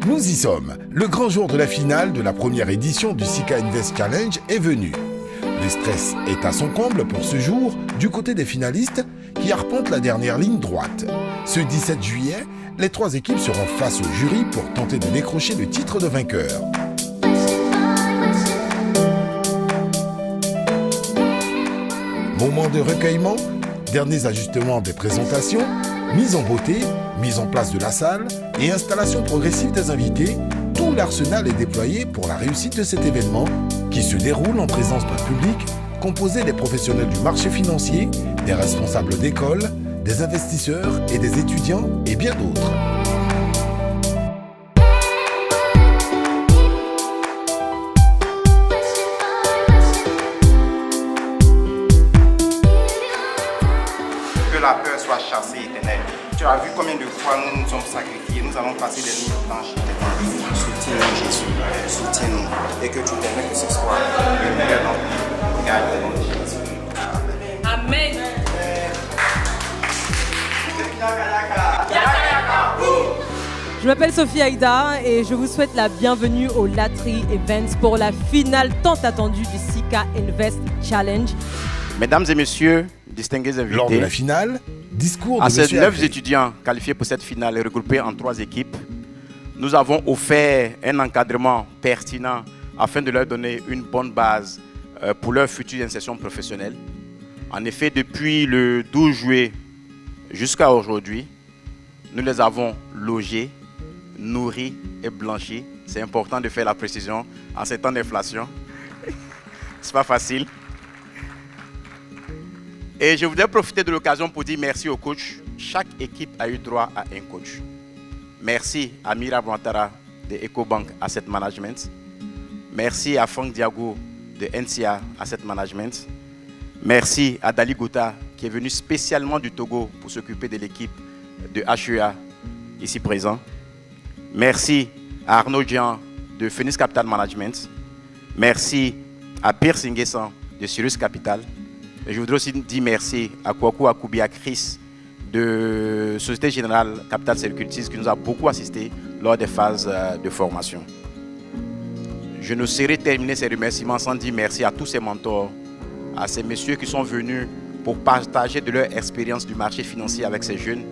Nous y sommes. Le grand jour de la finale de la première édition du Sika Invest Challenge est venu. Le stress est à son comble pour ce jour du côté des finalistes qui arpentent la dernière ligne droite. Ce 17 juillet, les 3 équipes seront face au jury pour tenter de décrocher le titre de vainqueur. Moment de recueillement, derniers ajustements des présentations, mise en beauté, mise en place de la salle et installation progressive des invités, tout l'arsenal est déployé pour la réussite de cet événement qui se déroule en présence d'un public composé des professionnels du marché financier, des responsables d'école, des investisseurs et des étudiants et bien d'autres. Que la peur soit chassée éternelle. Tu as vu combien de fois nous nous sommes sacrifiés, nous avons passé des nuits blanches. Soutiens-nous Jésus, soutiens-nous et que tu permets que ce soit le meilleur d'entre nous. Regarde le nom de Jésus. Amen. Je m'appelle Sophie Aïda et je vous souhaite la bienvenue au Latri Events pour la finale tant attendue du Sika Invest Challenge. Mesdames et messieurs, distingués invités, lors de la finale, discours de à ces 9 Alfred. étudiants qualifiés pour cette finale et regroupés en 3 équipes, nous avons offert un encadrement pertinent afin de leur donner une bonne base pour leur future insertion professionnelle. En effet, depuis le 12 juillet jusqu'à aujourd'hui, nous les avons logés, nourris et blanchis. C'est important de faire la précision en ces temps d'inflation. C'est pas facile. Et je voudrais profiter de l'occasion pour dire merci au coach. Chaque équipe a eu droit à un coach. Merci à Mira Bouantara de EcoBank Asset Management. Merci à Franck Diago de NCA Asset Management. Merci à Dali Gouta qui est venu spécialement du Togo pour s'occuper de l'équipe de HEA ici présent. Merci à Arnaud Jean de Phoenix Capital Management. Merci à Pierre Singuessan de Sirius Capital. Et je voudrais aussi dire merci à Kwaku Akubia Chris de Société Générale Capital Securities qui nous a beaucoup assisté lors des phases de formation. Je ne saurais terminer ces remerciements sans dire merci à tous ces mentors, à ces messieurs qui sont venus pour partager de leur expérience du marché financier avec ces jeunes.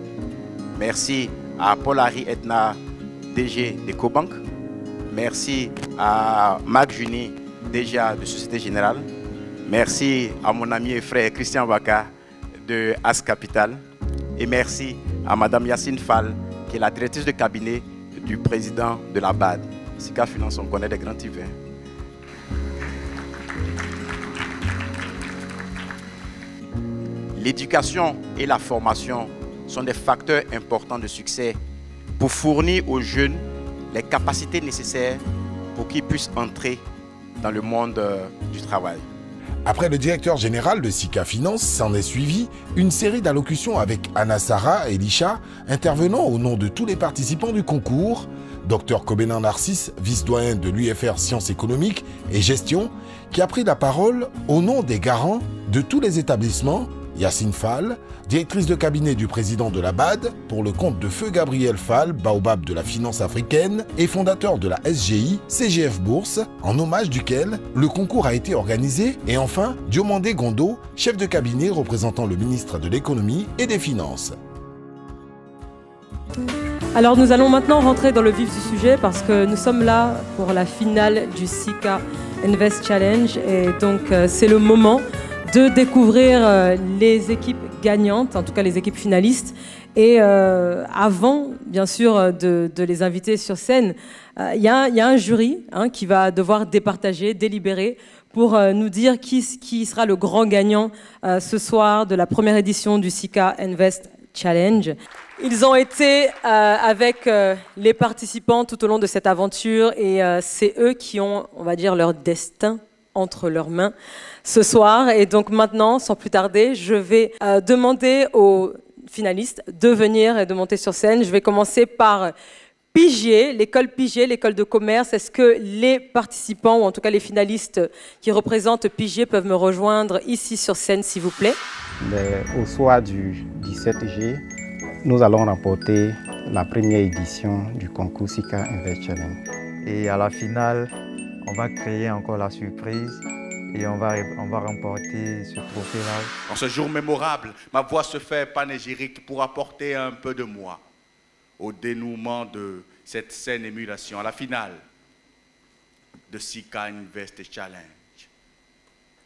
Merci à Paul-Harry Edna, DG d'EcoBank. Merci à Marc Juni, DG de Société Générale. Merci à mon ami et frère Christian Waka de As Capital. Et merci à Madame Yacine Fall, qui est la directrice de cabinet du président de la BAD. Sika Finance, on connaît des grands types. L'éducation et la formation sont des facteurs importants de succès pour fournir aux jeunes les capacités nécessaires pour qu'ils puissent entrer dans le monde du travail. Après le directeur général de Sika Finance, s'en est suivi une série d'allocutions avec Anna Sarah Elisha, intervenant au nom de tous les participants du concours, Dr Kobenan Narcisse, vice-doyen de l'UFR Sciences économiques et gestion, qui a pris la parole au nom des garants de tous les établissements, Yacine Fall, directrice de cabinet du président de la BAD, pour le compte de Feu Gabriel Fall, baobab de la finance africaine et fondateur de la SGI, CGF Bourse, en hommage duquel le concours a été organisé, et enfin Diomandé Gondo, chef de cabinet représentant le ministre de l'économie et des finances. Alors nous allons maintenant rentrer dans le vif du sujet parce que nous sommes là pour la finale du Sika Invest Challenge et donc c'est le moment de découvrir les équipes gagnantes, en tout cas les équipes finalistes. Et avant, bien sûr, de les inviter sur scène, il y a un jury qui va devoir départager, délibérer pour nous dire qui sera le grand gagnant ce soir de la première édition du Sika Invest Challenge. Ils ont été avec les participants tout au long de cette aventure et c'est eux qui ont, on va dire, leur destin entre leurs mains ce soir. Et donc maintenant, sans plus tarder, je vais demander aux finalistes de venir et de monter sur scène. Je vais commencer par Pigier, l'école de commerce. Est-ce que les participants, ou en tout cas les finalistes qui représentent Pigier, peuvent me rejoindre ici sur scène, s'il vous plaît? Au soir du 17 juillet, nous allons remporter la première édition du concours SICA Invest Challenge. Et à la finale, on va créer encore la surprise et on va remporter ce trophée-là. En ce jour mémorable, ma voix se fait panégyrique pour apporter un peu de moi au dénouement de cette saine émulation, à la finale de SICA Invest Challenge.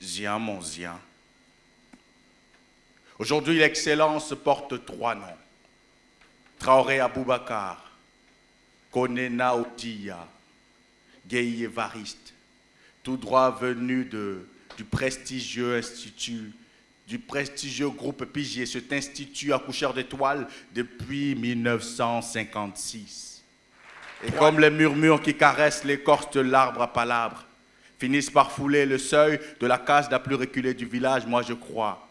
Zian, mon Zian. Aujourd'hui, l'excellence porte 3 noms. Traoré Aboubakar, Konena Oudia, Gueye Evariste, tout droit venu du prestigieux institut, du prestigieux groupe Pigier, cet institut accoucheur d'étoiles depuis 1956. Et comme les murmures qui caressent l'écorce de l'arbre à palabres finissent par fouler le seuil de la case la plus reculée du village, moi je crois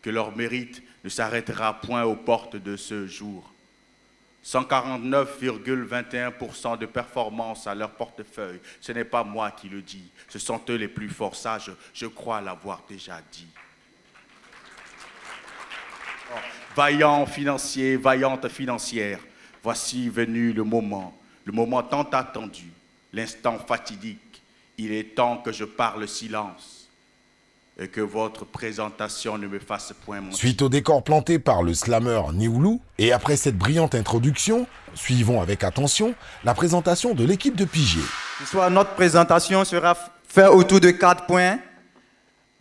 que leur mérite ne s'arrêtera point aux portes de ce jour. 149,21% de performance à leur portefeuille. Ce n'est pas moi qui le dis, ce sont eux les plus forts, ça je crois l'avoir déjà dit. Vaillants financiers, vaillantes financières, voici venu le moment tant attendu, l'instant fatidique. Il est temps que je parle silence et que votre présentation ne me fasse point mentir. Suite au décor planté par le slammer Niwoulou, et après cette brillante introduction, suivons avec attention la présentation de l'équipe de Pigier. Ce soir, notre présentation sera faite autour de 4 points,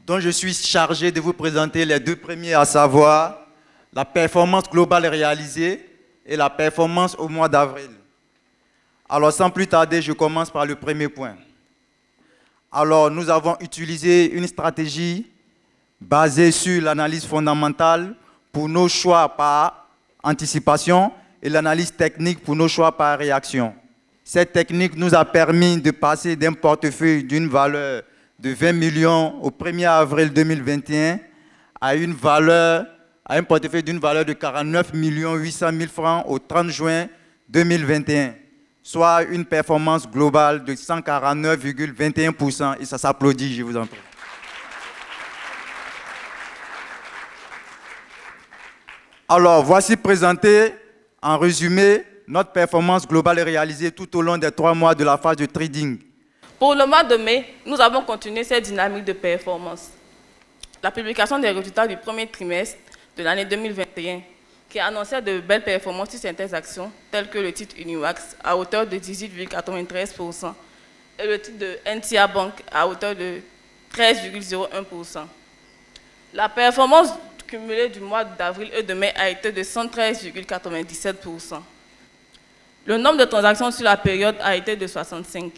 dont je suis chargé de vous présenter les 2 premiers, à savoir la performance globale réalisée et la performance au mois d'avril. Alors, sans plus tarder, je commence par le premier point. Alors, nous avons utilisé une stratégie basée sur l'analyse fondamentale pour nos choix par anticipation et l'analyse technique pour nos choix par réaction. Cette technique nous a permis de passer d'un portefeuille d'une valeur de 20 millions au 1er avril 2021 à un portefeuille d'une valeur de 49 800 000 francs au 30 juin 2021. Soit une performance globale de 149,21%. Et ça s'applaudit, je vous en prie. Alors, voici présenté en résumé notre performance globale réalisée tout au long des 3 mois de la phase de trading. Pour le mois de mai, nous avons continué cette dynamique de performance. La publication des résultats du premier trimestre de l'année 2021 qui annonçait de belles performances sur certaines actions, telles que le titre Uniwax à hauteur de 18,93% et le titre de NTA Bank à hauteur de 13,01%. La performance cumulée du mois d'avril et de mai a été de 113,97%. Le nombre de transactions sur la période a été de 65.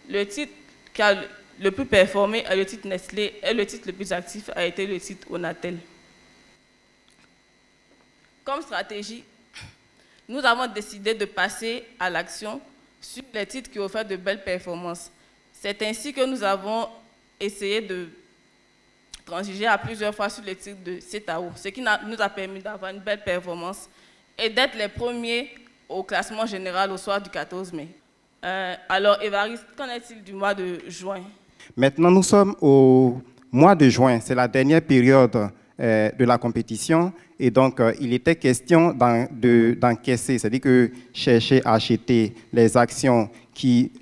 Le titre qui a le plus performé est le titre Nestlé et le titre le plus actif a été le titre Onatel. Comme stratégie, nous avons décidé de passer à l'action sur les titres qui offrent de belles performances. C'est ainsi que nous avons essayé de transiger à plusieurs fois sur les titres de CETAO, ce qui nous a permis d'avoir une belle performance et d'être les premiers au classement général au soir du 14 mai. Alors, Évariste, qu'en est-il du mois de juin? Maintenant, nous sommes au mois de juin. C'est la dernière période de la compétition. Et donc, il était question d'encaisser, c'est-à-dire que chercher à acheter les actions qui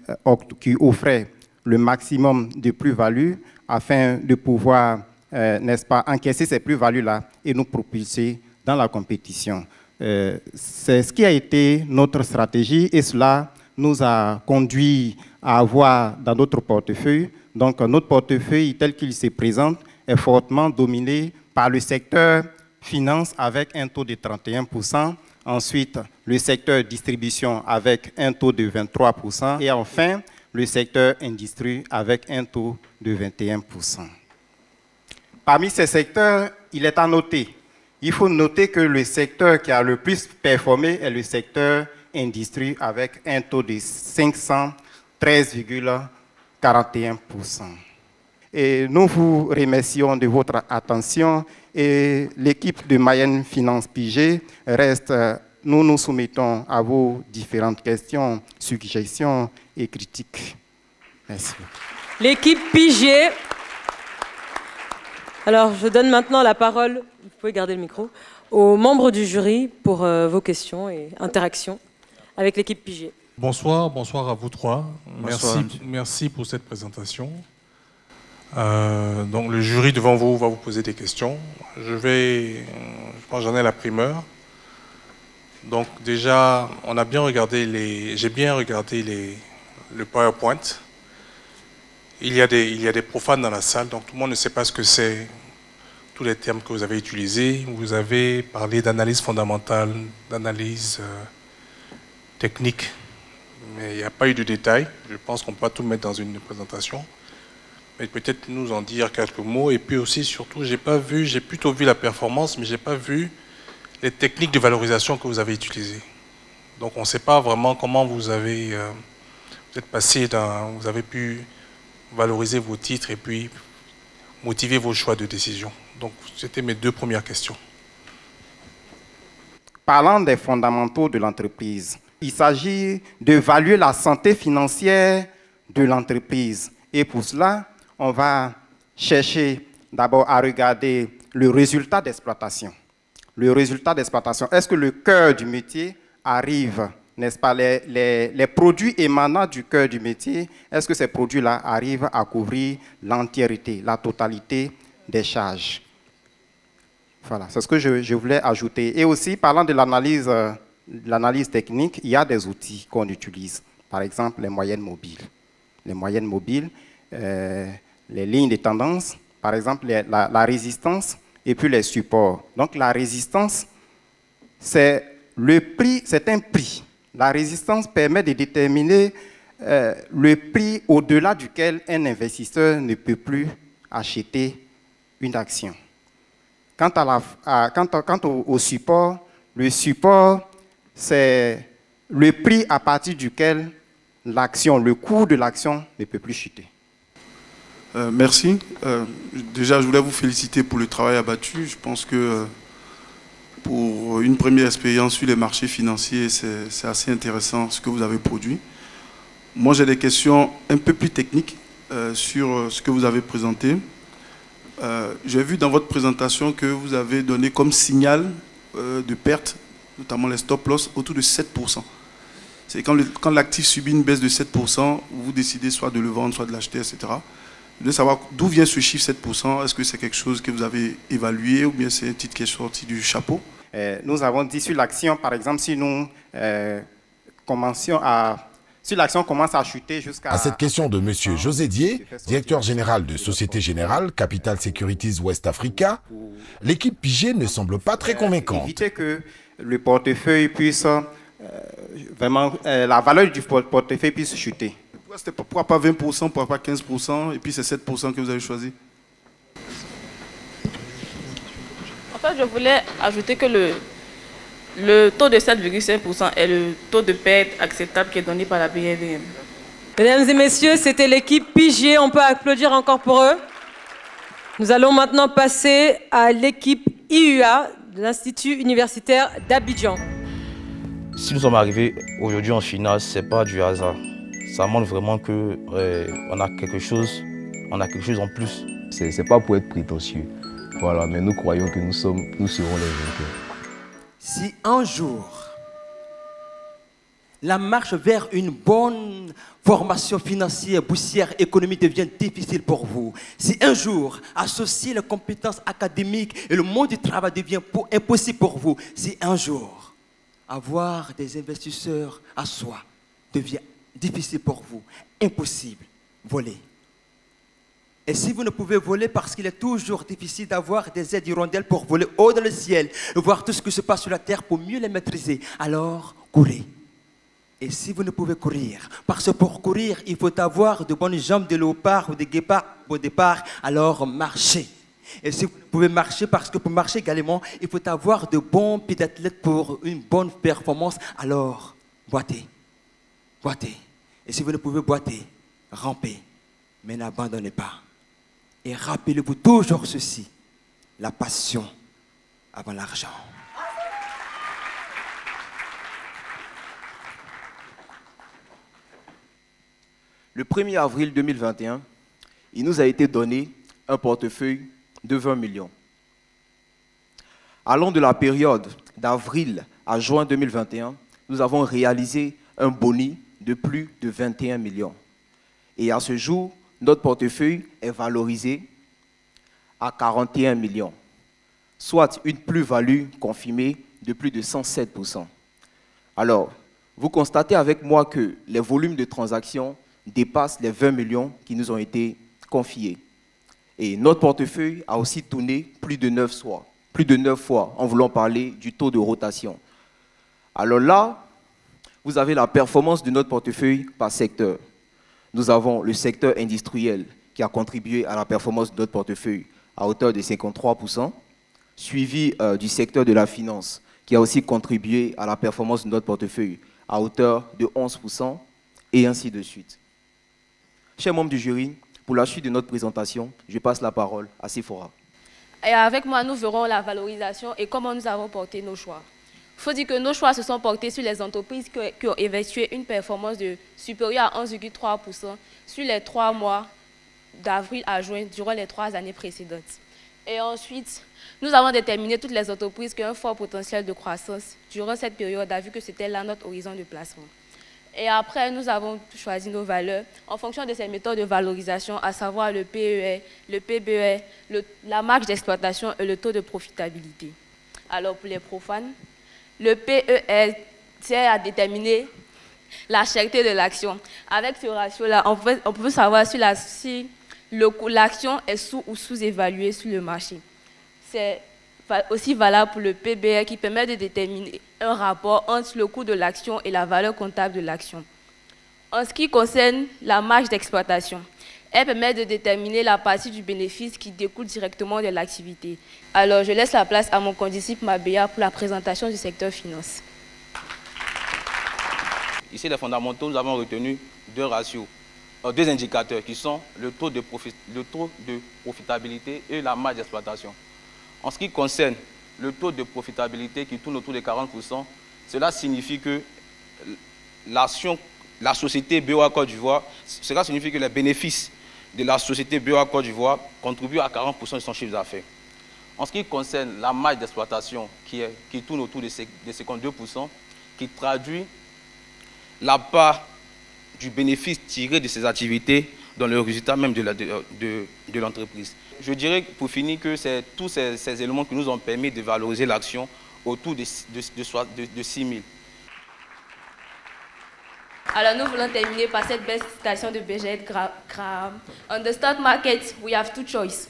offraient le maximum de plus-value afin de pouvoir, n'est-ce pas, encaisser ces plus-values-là et nous propulser dans la compétition. C'est ce qui a été notre stratégie et cela nous a conduit à avoir dans notre portefeuille. Donc, notre portefeuille tel qu'il se présente est fortement dominé par le secteur finance avec un taux de 31%, ensuite le secteur distribution avec un taux de 23% et enfin le secteur industrie avec un taux de 21%. Parmi ces secteurs, il est à noter, il faut noter que le secteur qui a le plus performé est le secteur industrie avec un taux de 513,41%. Et nous vous remercions de votre attention et l'équipe de Mayenne Finance Pigier reste, nous nous soumettons à vos différentes questions, suggestions et critiques. Merci. L'équipe Pigier. Alors, je donne maintenant la parole, vous pouvez garder le micro, aux membres du jury pour vos questions et interactions avec l'équipe Pigé. Bonsoir, bonsoir à vous trois. Bonsoir, Merci pour cette présentation. Donc le jury devant vous va vous poser des questions. Je pense que j'en ai la primeur. Donc déjà, j'ai bien regardé le PowerPoint. Il y a des profanes dans la salle, donc tout le monde ne sait pas ce que c'est, tous les termes que vous avez utilisés. Vous avez parlé d'analyse fondamentale, d'analyse technique, mais il n'y a pas eu de détails. Je pense qu'on peut tout mettre dans une présentation. Mais peut-être nous en dire quelques mots. Et puis aussi, surtout, j'ai plutôt vu la performance, mais je n'ai pas vu les techniques de valorisation que vous avez utilisées. Donc on ne sait pas vraiment comment vous avez vous avez pu valoriser vos titres et puis motiver vos choix de décision. Donc c'était mes deux premières questions. Parlant des fondamentaux de l'entreprise, il s'agit d'évaluer la santé financière de l'entreprise. Et pour cela, on va chercher d'abord à regarder le résultat d'exploitation. Le résultat d'exploitation, est-ce que le cœur du métier arrive, n'est-ce pas, les produits émanant du cœur du métier, est-ce que ces produits-là arrivent à couvrir l'entièreté, la totalité des charges? Voilà, c'est ce que je voulais ajouter. Et aussi, parlant de l'analyse technique, il y a des outils qu'on utilise. Par exemple, les moyennes mobiles. Les moyennes mobiles, les lignes de tendance, par exemple, la résistance et puis les supports. Donc, la résistance, c'est un prix. La résistance permet de déterminer le prix au-delà duquel un investisseur ne peut plus acheter une action. Quant au support, le support, c'est le prix à partir duquel l'action, le cours de l'action ne peut plus chuter. Merci. Déjà, je voulais vous féliciter pour le travail abattu. Je pense que pour une première expérience sur les marchés financiers, c'est assez intéressant ce que vous avez produit. Moi, j'ai des questions un peu plus techniques sur ce que vous avez présenté. J'ai vu dans votre présentation que vous avez donné comme signal de perte, notamment les stop-loss, autour de 7%. C'est quand l'actif subit une baisse de 7%, vous décidez soit de le vendre, soit de l'acheter, etc. Je veux savoir d'où vient ce chiffre 7%. Est-ce que c'est quelque chose que vous avez évalué ou bien c'est un titre qui est sorti du chapeau? Nous avons dit sur l'action, par exemple, si nous si l'action commence à chuter jusqu'à... À cette question de M. José Dié, directeur général de Société Générale, Capital Securities West Africa, l'équipe Pigé ne semble pas très convaincante. Éviter que le portefeuille puisse vraiment... la valeur du portefeuille puisse chuter. Pourquoi pas 20%, pourquoi pas 15%, et puis c'est 7% que vous avez choisi? En fait, je voulais ajouter que le taux de 7,5% est le taux de perte acceptable qui est donné par la BNDM. Mesdames et messieurs, c'était l'équipe Pigé. On peut applaudir encore pour eux. Nous allons maintenant passer à l'équipe IUA de l'Institut universitaire d'Abidjan. Si nous sommes arrivés aujourd'hui en finale, ce n'est pas du hasard. Ça montre vraiment qu'on a quelque chose en plus. Ce n'est pas pour être prétentieux, voilà, mais nous croyons que nous serons les vainqueurs. Si un jour, la marche vers une bonne formation financière, boursière, économique devient difficile pour vous, si un jour, associer les compétences académiques et le monde du travail devient impossible pour vous, si un jour, avoir des investisseurs à soi devient difficile pour vous, impossible, voler. Et si vous ne pouvez voler parce qu'il est toujours difficile d'avoir des aides hirondelles pour voler haut dans le ciel, voir tout ce qui se passe sur la terre pour mieux les maîtriser, alors courez. Et si vous ne pouvez courir, parce que pour courir, il faut avoir de bonnes jambes de léopard ou de guépard au départ, alors marchez. Et si vous pouvez marcher, parce que pour marcher également, il faut avoir de bons pieds d'athlète pour une bonne performance, alors boitez. Boitez. Et si vous ne pouvez boiter, rampez, mais n'abandonnez pas. Et rappelez-vous toujours ceci, la passion avant l'argent. Le 1er avril 2021, il nous a été donné un portefeuille de 20 millions. Allant de la période d'avril à juin 2021, nous avons réalisé un boni de plus de 21 millions. Et à ce jour, notre portefeuille est valorisé à 41 millions, soit une plus-value confirmée de plus de 107%. Alors, vous constatez avec moi que les volumes de transactions dépassent les 20 millions qui nous ont été confiés. Et notre portefeuille a aussi tourné plus de 9 fois en voulant parler du taux de rotation. Alors là, vous avez la performance de notre portefeuille par secteur. Nous avons le secteur industriel qui a contribué à la performance de notre portefeuille à hauteur de 53%, suivi du secteur de la finance qui a aussi contribué à la performance de notre portefeuille à hauteur de 11%, et ainsi de suite. Chers membres du jury, pour la suite de notre présentation, je passe la parole à Sephora. Et avec moi, nous verrons la valorisation et comment nous avons porté nos choix. Il faut dire que nos choix se sont portés sur les entreprises qui ont effectué une performance supérieure à 11,3% sur les 3 mois d'avril à juin durant les 3 années précédentes. Et ensuite, nous avons déterminé toutes les entreprises qui ont un fort potentiel de croissance durant cette période, vu que c'était là notre horizon de placement. Et après, nous avons choisi nos valeurs en fonction de ces méthodes de valorisation, à savoir le PER, le PBE, la marge d'exploitation et le taux de profitabilité. Alors, pour les profanes, le PER sert à déterminer la cherté de l'action. Avec ce ratio-là, on peut savoir si l'action est sous- ou sous-évaluée sur le marché. C'est aussi valable pour le PBR qui permet de déterminer un rapport entre le coût de l'action et la valeur comptable de l'action. En ce qui concerne la marge d'exploitation, elle permet de déterminer la partie du bénéfice qui découle directement de l'activité. Alors, je laisse la place à mon condisciple Mabéa pour la présentation du secteur finance. Ici, les fondamentaux, nous avons retenu deux indicateurs qui sont le taux de profitabilité et la marge d'exploitation. En ce qui concerne le taux de profitabilité qui tourne autour de 40%, cela signifie que la société BOA Côte d'Ivoire, cela signifie que les bénéfices de la société BOA Côte d'Ivoire contribuent à 40% de son chiffre d'affaires. En ce qui concerne la marge d'exploitation qui tourne autour de 52%, qui traduit la part du bénéfice tiré de ces activités dans le résultat même de l'entreprise. Je dirais pour finir que c'est tous ces éléments qui nous ont permis de valoriser l'action autour de 6 000. Alors nous voulons terminer par cette belle citation de Bridget Graham. On the stock market, we have two choices.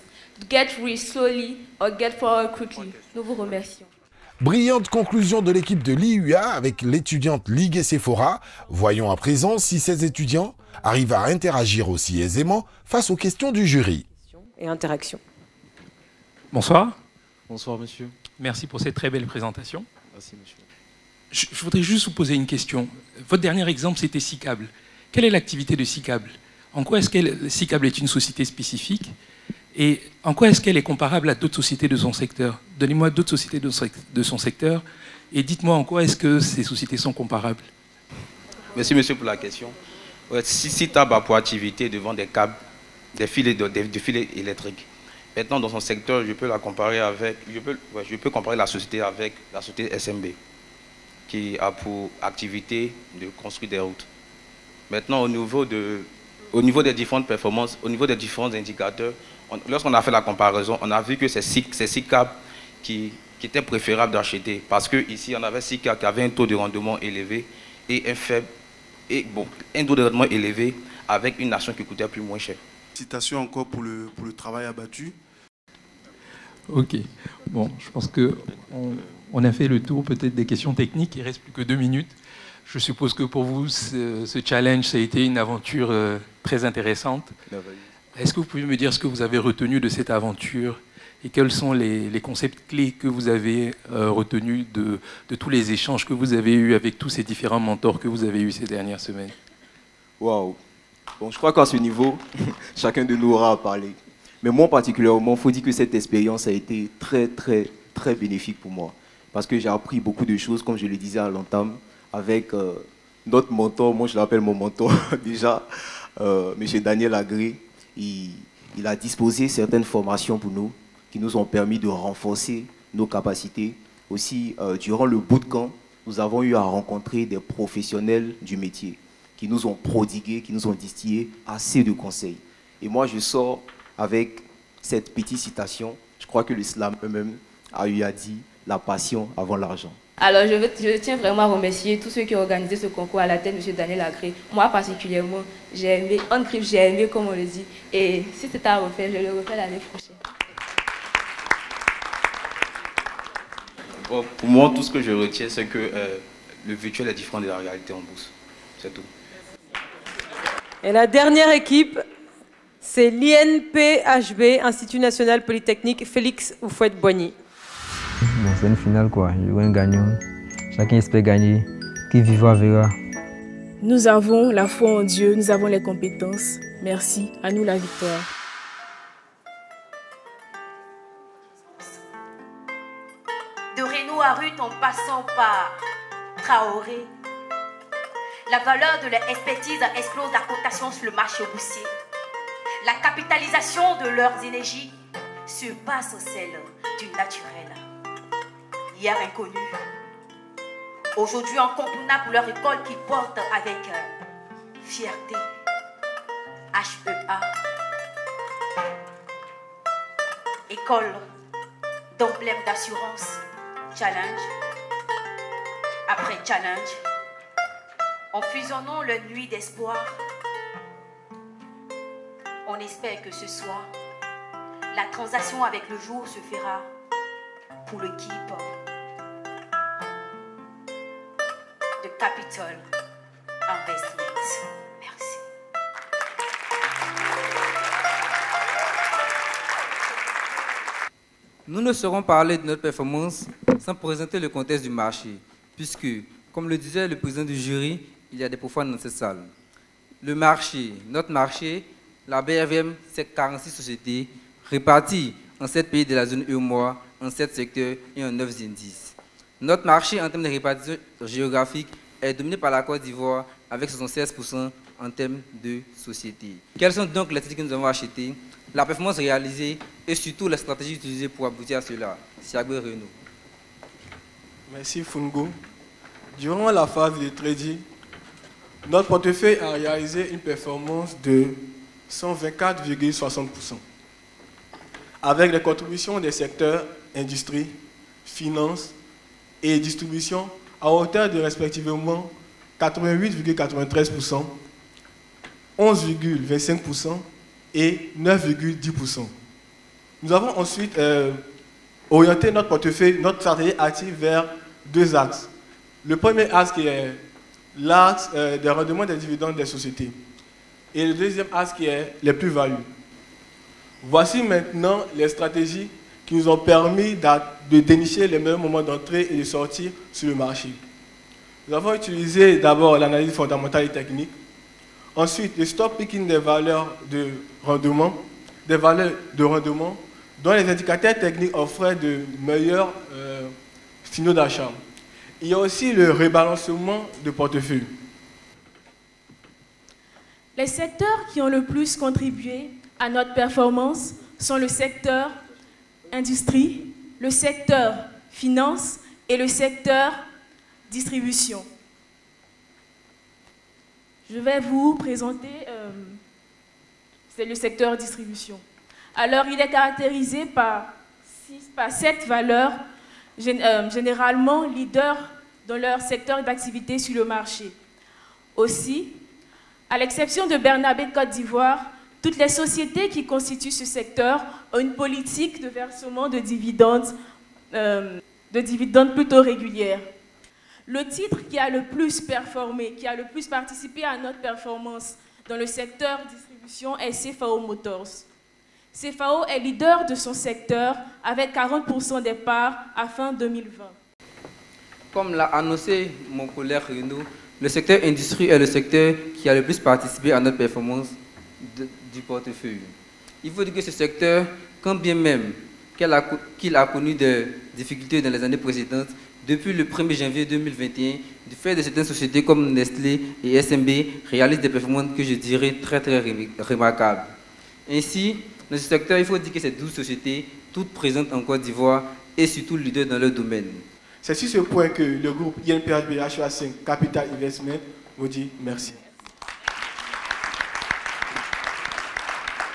Get rich slowly or get forward quickly. Nous vous remercions. Brillante conclusion de l'équipe de l'IUA avec l'étudiante Ligue et Sephora. Voyons à présent si ces étudiants arrivent à interagir aussi aisément face aux questions du jury. Et interaction. Bonsoir. Bonsoir, monsieur. Merci pour cette très belle présentation. Merci, monsieur. Je voudrais juste vous poser une question. Votre dernier exemple, c'était SICABL. Quelle est l'activité de SICABL? En quoi est-ce que SICABL est une société spécifique? Et en quoi est-ce qu'elle est comparable à d'autres sociétés de son secteur? Donnez-moi d'autres sociétés de son secteur et dites-moi en quoi est-ce que ces sociétés sont comparables. Merci, monsieur, pour la question. SICABL a pour activité de vendre des câbles, des fils électriques. Maintenant, dans son secteur, je peux comparer la société avec la société SMB, qui a pour activité de construire des routes. Maintenant, au niveau des différentes performances, au niveau des différents indicateurs, lorsqu'on a fait la comparaison, on a vu que c'est SICABL qui était préférable d'acheter, parce qu'ici, on avait SICABL qui avait un taux de rendement élevé et un taux de rendement élevé avec une action qui coûtait moins cher. Félicitations encore pour le travail abattu. Ok. Bon, je pense qu'on a fait le tour peut-être des questions techniques. Il ne reste plus que 2 minutes. Je suppose que pour vous, ce challenge, ça a été une aventure très intéressante. Est-ce que vous pouvez me dire ce que vous avez retenu de cette aventure et quels sont les concepts clés que vous avez retenus de tous les échanges que vous avez eus avec tous ces différents mentors que vous avez eus ces dernières semaines? Waouh! Bon, je crois qu'à ce niveau, chacun de nous aura à parler. Mais moi particulièrement, il faut dire que cette expérience a été très, très, très bénéfique pour moi. Parce que j'ai appris beaucoup de choses, comme je le disais à l'entame, avec notre mentor, moi je l'appelle mon mentor déjà, M. Daniel Agré. Il a disposé certaines formations pour nous, qui nous ont permis de renforcer nos capacités. Aussi, durant le bootcamp, nous avons eu à rencontrer des professionnels du métier qui nous ont prodigué, qui nous ont distillé assez de conseils. Et moi, je sors avec cette petite citation. Je crois que l'islam eux-mêmes a eu à dire la passion avant l'argent. Alors, je tiens vraiment à remercier tous ceux qui ont organisé ce concours à la tête, M. Daniel Agré. Moi, particulièrement, j'ai aimé, on griffe, j'ai aimé, comme on le dit. Et si c'était à refaire, je le refais l'année prochaine. Bon, pour moi, tout ce que je retiens, c'est que le virtuel est différent de la réalité en bourse. C'est tout. Et la dernière équipe, c'est l'INPHB, Institut National Polytechnique, Félix Houphouët-Boigny. Bon, c'est une finale quoi, il y aura un gagnant. Chacun espère gagner, qui vivra verra. Nous avons la foi en Dieu, nous avons les compétences. Merci, à nous la victoire. De Renault à Ruth en passant par Traoré, la valeur de leur expertise explose la cotation sur le marché boursier. La capitalisation de leurs énergies surpasse celle du naturel. Hier inconnu, aujourd'hui incontournable pour leur école qu'ils portent avec fierté. HEA, école d'emblème d'assurance. Challenge après challenge, en fusionnant leur nuit d'espoir, on espère que ce soir, la transaction avec le jour se fera pour l'équipe de Capital Investment. Merci. Nous ne saurons parler de notre performance sans présenter le contexte du marché, puisque, comme le disait le président du jury, il y a des profanes dans cette salle. Le marché, notre marché, la BRVM, c'est 46 sociétés réparties en 7 pays de la zone UEMOA, en 7 secteurs et en 9 indices. Notre marché, en termes de répartition géographique, est dominé par la Côte d'Ivoire, avec 76% en termes de sociétés. Quelles sont donc les titres que nous avons achetés, la performance réalisée et surtout la stratégie utilisée pour aboutir à cela? Siagbe Renault. Merci Fungo. Durant la phase de trading, notre portefeuille a réalisé une performance de 124,60%, avec les contributions des secteurs industrie, finance et distribution à hauteur de respectivement 88,93%, 11,25% et 9,10%. Nous avons ensuite orienté notre portefeuille, notre stratégie active vers deux axes. Le premier axe qui est l'axe des rendements des dividendes des sociétés et le deuxième axe qui est les plus-values. Voici maintenant les stratégies qui nous ont permis de dénicher les meilleurs moments d'entrée et de sortie sur le marché. Nous avons utilisé d'abord l'analyse fondamentale et technique, ensuite le stop picking des valeurs de rendement, dont les indicateurs techniques offraient de meilleurs signaux d'achat. Il y a aussi le rebalancement de portefeuille. Les secteurs qui ont le plus contribué à notre performance sont le secteur industrie, le secteur finance et le secteur distribution. Je vais vous présenter c'est le secteur distribution. Alors, il est caractérisé par 7 valeurs, généralement leaders dans leur secteur d'activité sur le marché. Aussi, à l'exception de Bernabé de Côte d'Ivoire, toutes les sociétés qui constituent ce secteur ont une politique de versement de dividendes plutôt régulière. Le titre qui a le plus performé, qui a le plus participé à notre performance dans le secteur distribution est CFAO Motors. CFAO est leader de son secteur avec 40% des parts à fin 2020. Comme l'a annoncé mon collègue Renaud, le secteur industrie est le secteur qui a le plus participé à notre performance du portefeuille. Il faut dire que ce secteur, quand bien même qu'il a connu des difficultés dans les années précédentes, depuis le 1er janvier 2021, du fait de certaines sociétés comme Nestlé et SMB réalisent des performances que je dirais très remarquables. Ainsi, dans ce secteur, il faut dire que ces 12 sociétés, toutes présentes en Côte d'Ivoire, et surtout leader dans leur domaine. C'est sur ce point que le groupe INPHB HEA5 Capital Investment vous dit merci.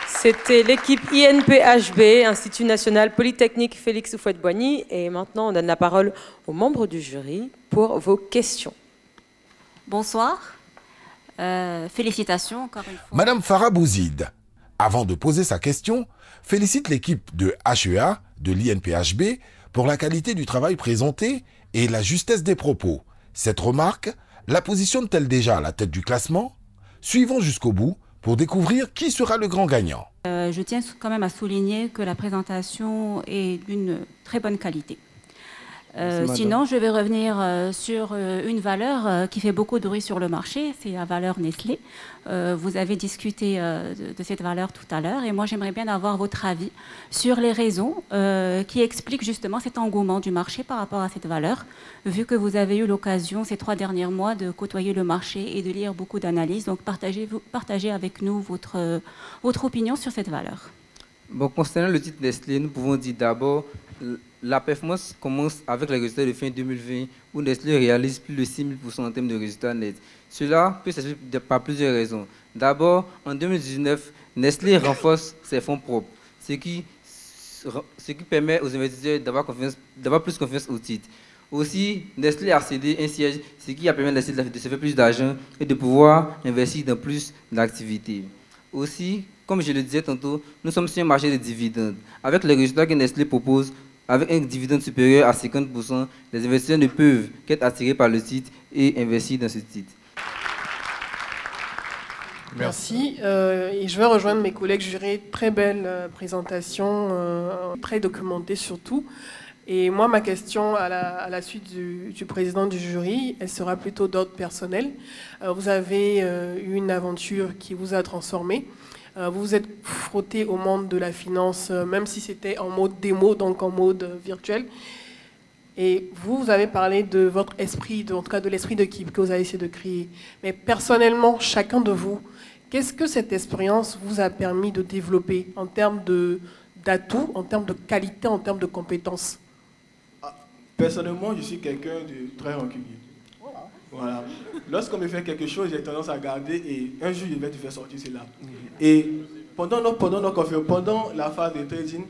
C'était l'équipe INPHB, Institut National Polytechnique Félix Houphouët-Boigny. Et maintenant, on donne la parole aux membres du jury pour vos questions. Bonsoir. Félicitations encore une fois. Madame Farah Bouzid, avant de poser sa question, félicite l'équipe de HEA, de l'INPHB, pour la qualité du travail présenté et la justesse des propos. Cette remarque la positionne-t-elle déjà à la tête du classement? Suivons jusqu'au bout pour découvrir qui sera le grand gagnant. Je tiens quand même à souligner que la présentation est d'une très bonne qualité. Sinon, je vais revenir sur une valeur qui fait beaucoup de bruit sur le marché, c'est la valeur Nestlé. Vous avez discuté de cette valeur tout à l'heure et moi j'aimerais bien avoir votre avis sur les raisons qui expliquent justement cet engouement du marché par rapport à cette valeur, vu que vous avez eu l'occasion ces 3 derniers mois de côtoyer le marché et de lire beaucoup d'analyses. Donc partagez avec nous votre opinion sur cette valeur. Bon, concernant le titre Nestlé, nous pouvons dire d'abord la performance commence avec les résultats de fin 2020 où Nestlé réalise plus de 6 000% en termes de résultats nets. Cela peut s'expliquer par plusieurs raisons. D'abord, en 2019, Nestlé renforce ses fonds propres, ce qui permet aux investisseurs d'avoir plus confiance au titre. Aussi, Nestlé a cédé un siège, ce qui a permis à Nestlé de se faire plus d'argent et de pouvoir investir dans plus d'activités. Aussi, comme je le disais tantôt, nous sommes sur un marché de dividendes. Avec les résultats que Nestlé propose, avec un dividende supérieur à 50%, les investisseurs ne peuvent qu'être attirés par le titre et investir dans ce titre. Merci. Et je vais rejoindre mes collègues jurés. Très belle présentation, très documentée surtout. Et moi, ma question à la suite du président du jury, elle sera plutôt d'ordre personnel. Vous avez eu une aventure qui vous a transformé. Vous vous êtes frotté au monde de la finance, même si c'était en mode démo, donc en mode virtuel. Et vous avez parlé de votre esprit, en tout cas de l'esprit d'équipe que vous avez essayé de créer. Mais personnellement, chacun de vous, qu'est-ce que cette expérience vous a permis de développer en termes d'atouts, en termes de qualité, en termes de compétences? Personnellement, je suis quelqu'un de très rancunier. Voilà. Lorsqu'on me fait quelque chose, j'ai tendance à garder et un jour, je vais te faire sortir cela. Et pendant la phase de trading,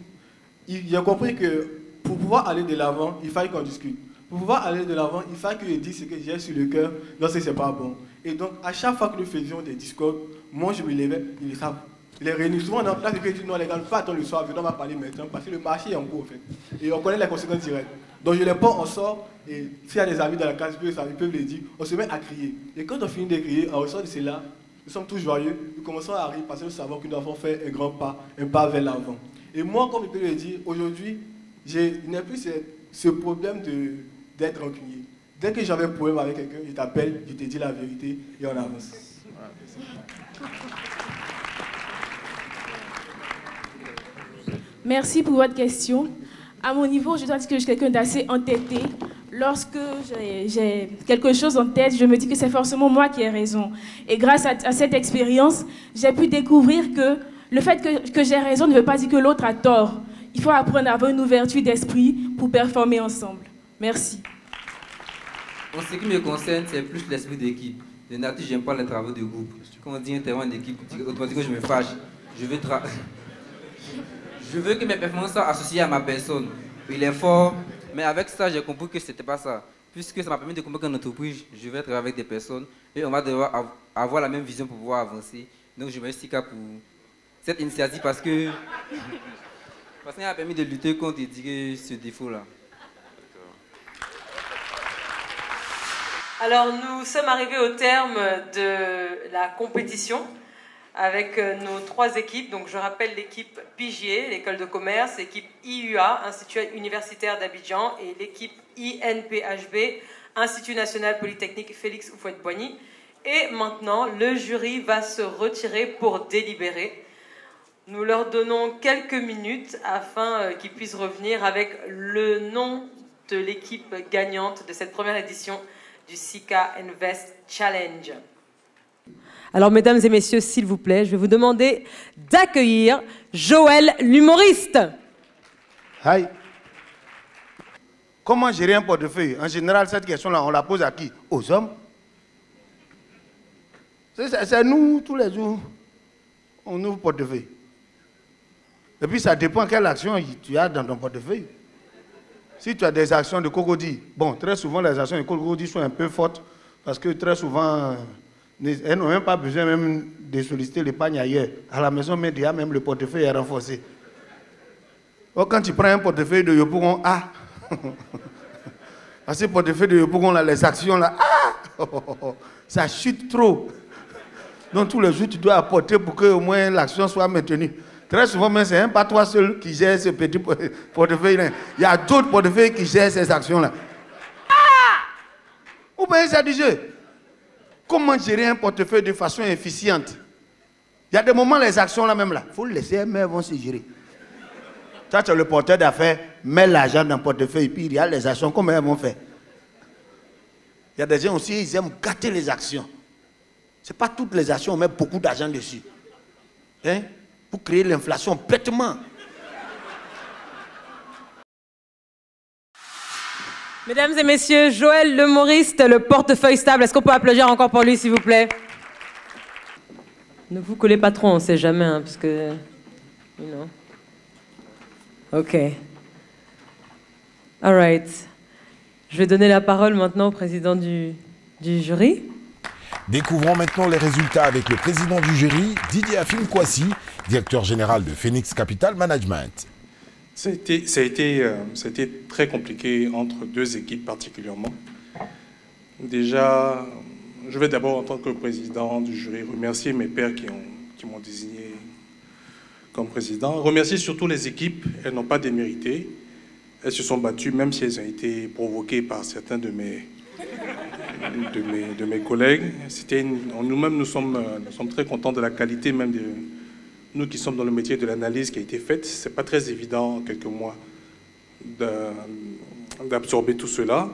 j'ai compris que pour pouvoir aller de l'avant, il fallait qu'on discute. Pour pouvoir aller de l'avant, il fallait que je dise ce que j'ai sur le cœur lorsque ce n'est pas bon. Et donc, à chaque fois que nous faisions des discours, moi, je me levais, ils le savent. Les réunions, souvent, dans la place de crédit, non, les gars, ne pas attendre le soir, venons, on va parler maintenant, parce que le marché est en cours, en fait. Et on connaît les conséquences directes. Donc, je les porte, on sort, et s'il y a des amis dans la classe, ils peuvent le dire, on se met à crier. Et quand on finit de crier, on ressort de cela, nous sommes tous joyeux, nous commençons à rire, parce que nous savons que nous avons fait un grand pas, un pas vers l'avant. Et moi, comme je peux le dire, aujourd'hui, il n'y a plus ce problème d'être rancunier. Dès que j'avais un problème avec quelqu'un, je t'appelle, je te dis la vérité, et on avance. Voilà. Merci pour votre question. À mon niveau, je dois dire que je suis quelqu'un d'assez entêté. Lorsque j'ai quelque chose en tête, je me dis que c'est forcément moi qui ai raison. Et grâce à cette expérience, j'ai pu découvrir que le fait que j'ai raison ne veut pas dire que l'autre a tort. Il faut apprendre à avoir une ouverture d'esprit pour performer ensemble. Merci. En ce qui me concerne, c'est plus l'esprit d'équipe. De nature, je n'aime pas les travaux de groupe. Quand on dit un terrain d'équipe, automatiquement je me fâche. Je veux que mes performances soient associées à ma personne. Il est fort, mais avec ça, j'ai compris que ce n'était pas ça. Puisque ça m'a permis de comprendre qu'en entreprise, je vais travailler avec des personnes et on va devoir avoir la même vision pour pouvoir avancer. Donc je me suis pour cette initiative parce qu'elle m'a permis de lutter contre ce défaut-là. Alors nous sommes arrivés au terme de la compétition avec nos 3 équipes. Donc je rappelle l'équipe Pigier, l'école de commerce, l'équipe IUA, Institut universitaire d'Abidjan, et l'équipe INPHB, Institut national polytechnique Félix Houphouët-Boigny. Et maintenant, le jury va se retirer pour délibérer. Nous leur donnons quelques minutes afin qu'ils puissent revenir avec le nom de l'équipe gagnante de cette première édition du SICA Invest Challenge. Alors, mesdames et messieurs, s'il vous plaît, je vais vous demander d'accueillir Joël l'humoriste. Hi. Comment gérer un portefeuille? En général, cette question-là, on la pose à qui? Aux hommes. C'est nous, tous les jours, on ouvre portefeuille. Et puis, ça dépend quelle action tu as dans ton portefeuille. Si tu as des actions de Cocody, bon, très souvent, les actions de Cocody sont un peu fortes, parce que très souvent, elles n'ont même pas besoin même de solliciter l'épargne ailleurs. À la maison, mais déjà, même le portefeuille est renforcé. Or, quand tu prends un portefeuille de Yopougon, parce que le portefeuille de Yopougon, là, les actions, là, ça chute trop. Donc, tous les jours, tu dois apporter pour que au moins l'action soit maintenue. Très souvent, mais ce n'est pas toi seul qui gère ce petit portefeuille-là. Il y a d'autres portefeuilles qui gèrent ces actions-là. Vous voyez ça du jeu? Comment gérer un portefeuille de façon efficiente? Il y a des moments, les actions-là même là, il faut le laisser, mais elles vont se gérer. Toi, tu es le porteur d'affaires, mets l'argent dans le portefeuille, puis il y a les actions, comment elles vont faire? Il y a des gens aussi, ils aiment gâter les actions. Ce n'est pas toutes les actions, on met beaucoup d'argent dessus. Hein? Pour créer l'inflation bêtement. Mesdames et messieurs, Joël Lemoriste, le portefeuille stable. Est-ce qu'on peut applaudir encore pour lui, s'il vous plaît? Ne vous collez pas trop, on ne sait jamais, hein, parce que... You know. OK. All right. Je vais donner la parole maintenant au président du jury. Découvrons maintenant les résultats avec le président du jury, Didier Afim Kouassi, directeur général de Phoenix Capital Management. Ça a été très compliqué entre deux équipes particulièrement. Déjà, je vais d'abord, en tant que président du jury, remercier mes pairs qui m'ont désigné comme président. Remercier surtout les équipes, elles n'ont pas démérité. Elles se sont battues, même si elles ont été provoquées par certains de mes collègues. Nous-mêmes, nous sommes très contents de la qualité même de nous qui sommes dans le métier de l'analyse qui a été faite. Ce n'est pas très évident en quelques mois d'absorber tout cela.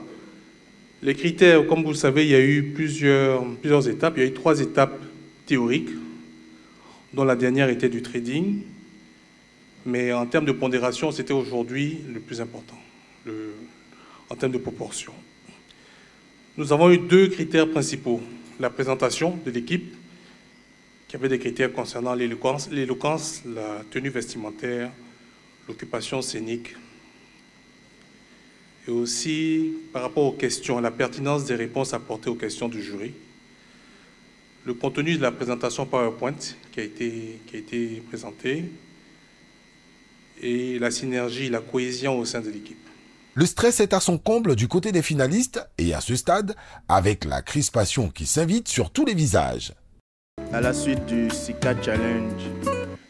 Les critères, comme vous le savez, il y a eu plusieurs étapes. Il y a eu 3 étapes théoriques, dont la dernière était du trading. Mais en termes de pondération, c'était aujourd'hui le plus important, en termes de proportion. Nous avons eu 2 critères principaux. La présentation de l'équipe, qui avait des critères concernant l'éloquence, la tenue vestimentaire, l'occupation scénique. Et aussi, par rapport aux questions, la pertinence des réponses apportées aux questions du jury. Le contenu de la présentation PowerPoint qui a été présentée. Et la synergie, la cohésion au sein de l'équipe. Le stress est à son comble du côté des finalistes et à ce stade, avec la crispation qui s'invite sur tous les visages. À la suite du SICA Challenge,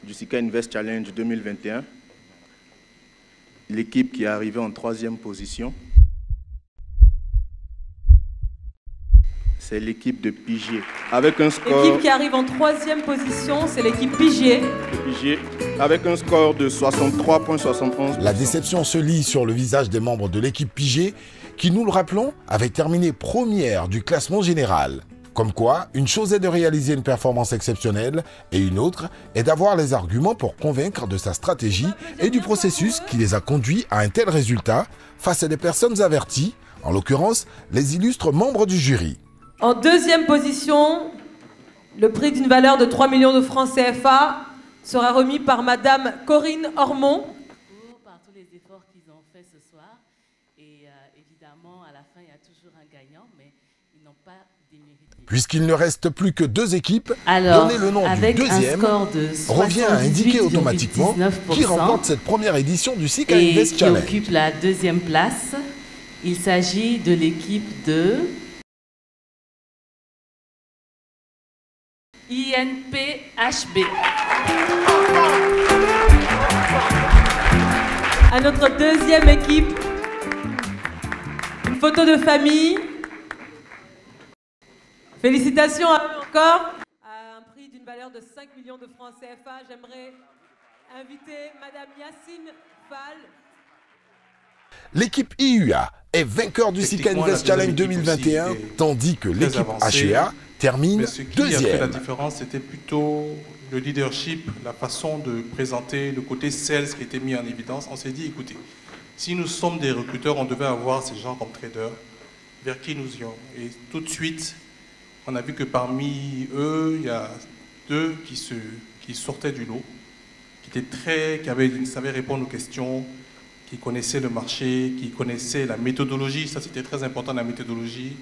du SICA Invest Challenge 2021, l'équipe qui est arrivée en 3e position, c'est l'équipe de Pigier. Avec un score... L'équipe qui arrive en 3e position, c'est l'équipe Pigier. Avec un score de 63,71%. La déception se lit sur le visage des membres de l'équipe Pigier, qui, nous le rappelons, avait terminé première du classement général. Comme quoi, une chose est de réaliser une performance exceptionnelle et une autre est d'avoir les arguments pour convaincre de sa stratégie et du processus qui les a conduits à un tel résultat face à des personnes averties, en l'occurrence les illustres membres du jury. En 2e position, le prix d'une valeur de 3 millions de francs CFA sera remis par Madame Corinne Ormond. Par tous les efforts qu'ils ont fait ce soir. Et évidemment, à la fin, il y a toujours un gagnant, mais ils n'ont pas démérité. Puisqu'il ne reste plus que 2 équipes, alors, donner le nom du deuxième revient à indiquer automatiquement qui remporte cette première édition du SICA Invest Challenge. Et qui occupe la 2e place. Il s'agit de l'équipe de... INPHB. À notre 2e équipe, une photo de famille. Félicitations à eux encore. À un prix d'une valeur de 5 millions de francs CFA, j'aimerais inviter Madame Yacine Fall. L'équipe IUA est vainqueur du SICA Invest Challenge 2021, tandis que l'équipe HEA termine 2e. Ce qui a fait la différence, c'était plutôt le leadership, la façon de présenter, le côté sales qui était mis en évidence. On s'est dit, écoutez, Si nous sommes des recruteurs, on devait avoir ces gens comme traders vers qui nous y-allons. Et tout de suite, on a vu que parmi eux, il y a 2 qui sortaient du lot, qui savaient répondre aux questions, qui connaissaient le marché, qui connaissaient la méthodologie. Ça, c'était très important, la méthodologie,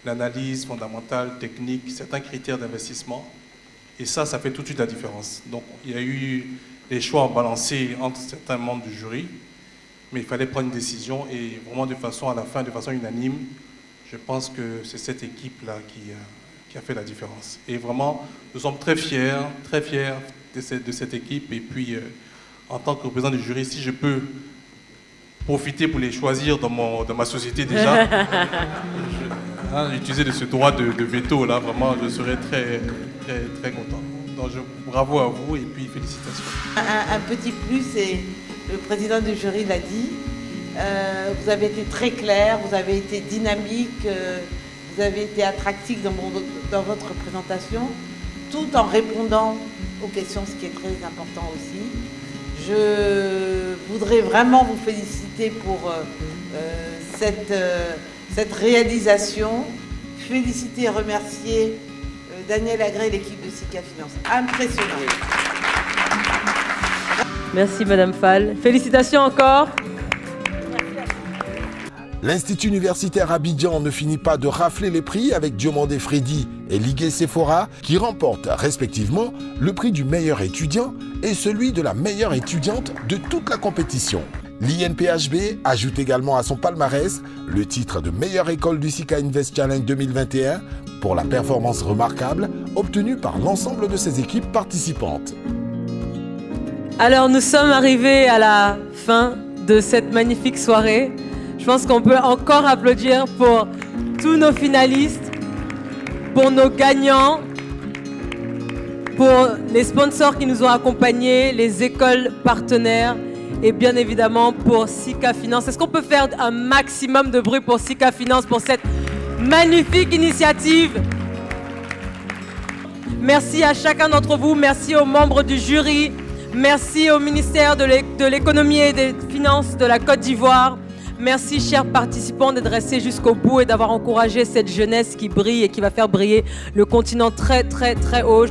l'analyse fondamentale, technique, certains critères d'investissement. Et ça fait tout de suite la différence. Donc, il y a eu les choix à balancer entre certains membres du jury, mais il fallait prendre une décision et vraiment de façon, à la fin, de façon unanime, je pense que c'est cette équipe-là qui a fait la différence. Et vraiment, nous sommes très fiers de cette équipe. Et puis, en tant que représentant du jury, si je peux profiter pour les choisir dans ma société déjà, utiliser de ce droit de veto, là, vraiment, je serais très, très, très content. Donc, bravo à vous et puis félicitations. Un petit plus, et le président du jury l'a dit, vous avez été très clair, vous avez été dynamique, vous avez été attractif dans votre présentation, tout en répondant aux questions, ce qui est très important aussi. Je voudrais vraiment vous féliciter pour cette réalisation. Féliciter et remercier Daniel Agré et l'équipe de SICA Finance. Impressionnant. Merci Madame Fall. Félicitations encore. L'Institut universitaire Abidjan ne finit pas de rafler les prix avec Diomandé Freddy et Ligué Sephora qui remportent respectivement le prix du meilleur étudiant et celui de la meilleure étudiante de toute la compétition. L'INPHB ajoute également à son palmarès le titre de meilleure école du SICA Invest Challenge 2021 pour la performance remarquable obtenue par l'ensemble de ses équipes participantes. Alors nous sommes arrivés à la fin de cette magnifique soirée. Je pense qu'on peut encore applaudir pour tous nos finalistes, pour nos gagnants, pour les sponsors qui nous ont accompagnés, les écoles partenaires et bien évidemment pour SICA Finance. Est-ce qu'on peut faire un maximum de bruit pour SICA Finance, pour cette magnifique initiative? Merci à chacun d'entre vous, merci aux membres du jury, merci au ministère de l'économie et des finances de la Côte d'Ivoire. Merci, chers participants, d'être restés jusqu'au bout et d'avoir encouragé cette jeunesse qui brille et qui va faire briller le continent très, très, très haut.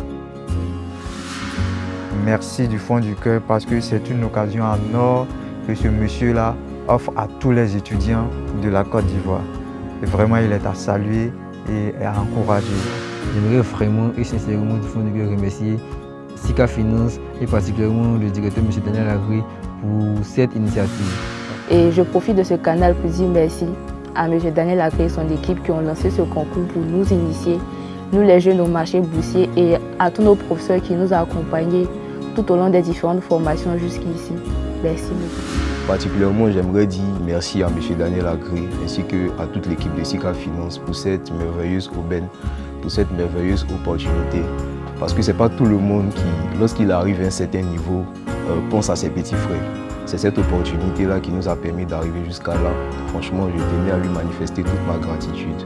Merci du fond du cœur parce que c'est une occasion en or que ce monsieur-là offre à tous les étudiants de la Côte d'Ivoire. Et vraiment, il est à saluer et à encourager. J'aimerais vraiment et sincèrement du fond du cœur remercier SICA Finance et particulièrement le directeur M. Daniel Agré pour cette initiative. Et je profite de ce canal pour dire merci à M. Daniel Agré et son équipe qui ont lancé ce concours pour nous initier, nous les jeunes au marché boursier, et à tous nos professeurs qui nous ont accompagnés tout au long des différentes formations jusqu'ici. Merci beaucoup. Particulièrement, j'aimerais dire merci à M. Daniel Agré ainsi qu'à toute l'équipe de SICA Finance pour cette merveilleuse aubaine, pour cette merveilleuse opportunité. Parce que ce n'est pas tout le monde qui, lorsqu'il arrive à un certain niveau, pense à ses petits frères. C'est cette opportunité-là qui nous a permis d'arriver jusqu'à là. Franchement, je tenais à lui manifester toute ma gratitude.